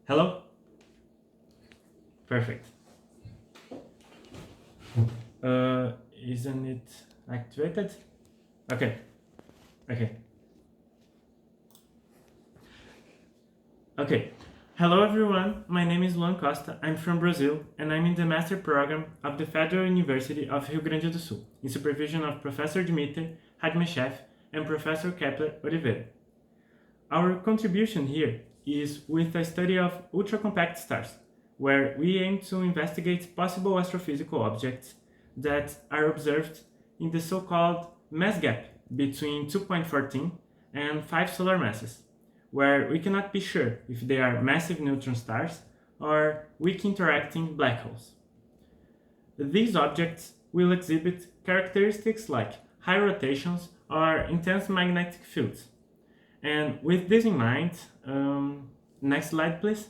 Hello? Perfect. Isn't it activated? Okay. Okay. Okay. Hello everyone, my name is Luan Costa, I'm from Brazil, and I'm in the master program of the Federal University of Rio Grande do Sul, in supervision of Professor Dmitry Hadmeshev and Professor Kepler Oliveira. Our contribution here is with a study of ultracompact stars, where we aim to investigate possible astrophysical objects that are observed in the so-called mass gap between 2.14 and 5 solar masses, where we cannot be sure if they are massive neutron stars or weak interacting black holes. These objects will exhibit characteristics like high rotations or intense magnetic fields. And with this in mind, next slide please.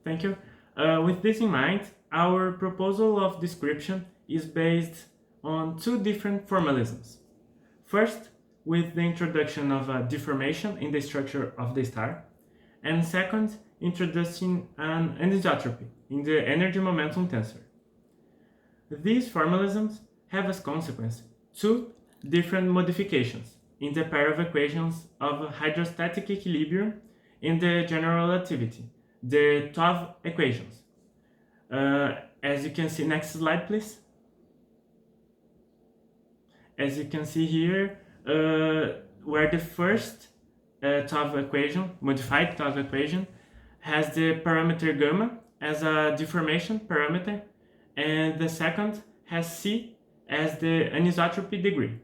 Thank you. With this in mind, our proposal of description is based on two different formalisms. First, with the introduction of a deformation in the structure of the star, and second, introducing an anisotropy in the energy momentum tensor. These formalisms have as consequence two different modifications in the pair of equations of hydrostatic equilibrium and the general relativity, the TOV equations. As you can see, next slide please. As you can see here, where the first TOV equation, modified TOV equation, has the parameter gamma as a deformation parameter, and the second has C as the anisotropy degree.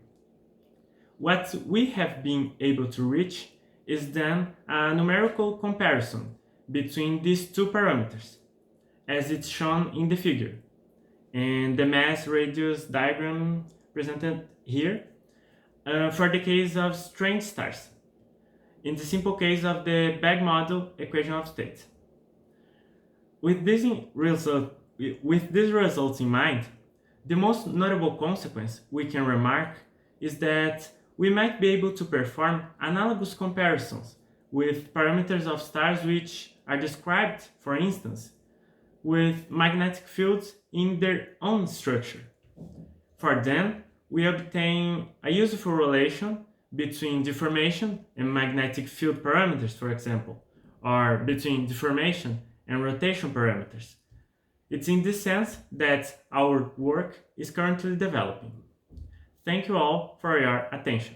What we have been able to reach is then a numerical comparison between these two parameters, as it's shown in the figure, and the mass radius diagram presented here, for the case of strange stars, in the simple case of the Bag model equation of state. With these results in mind, the most notable consequence we can remark is that we might be able to perform analogous comparisons with parameters of stars which are described, for instance, with magnetic fields in their own structure. For them, we obtain a useful relation between deformation and magnetic field parameters, for example, or between deformation and rotation parameters. It's in this sense that our work is currently developing. Thank you all for your attention.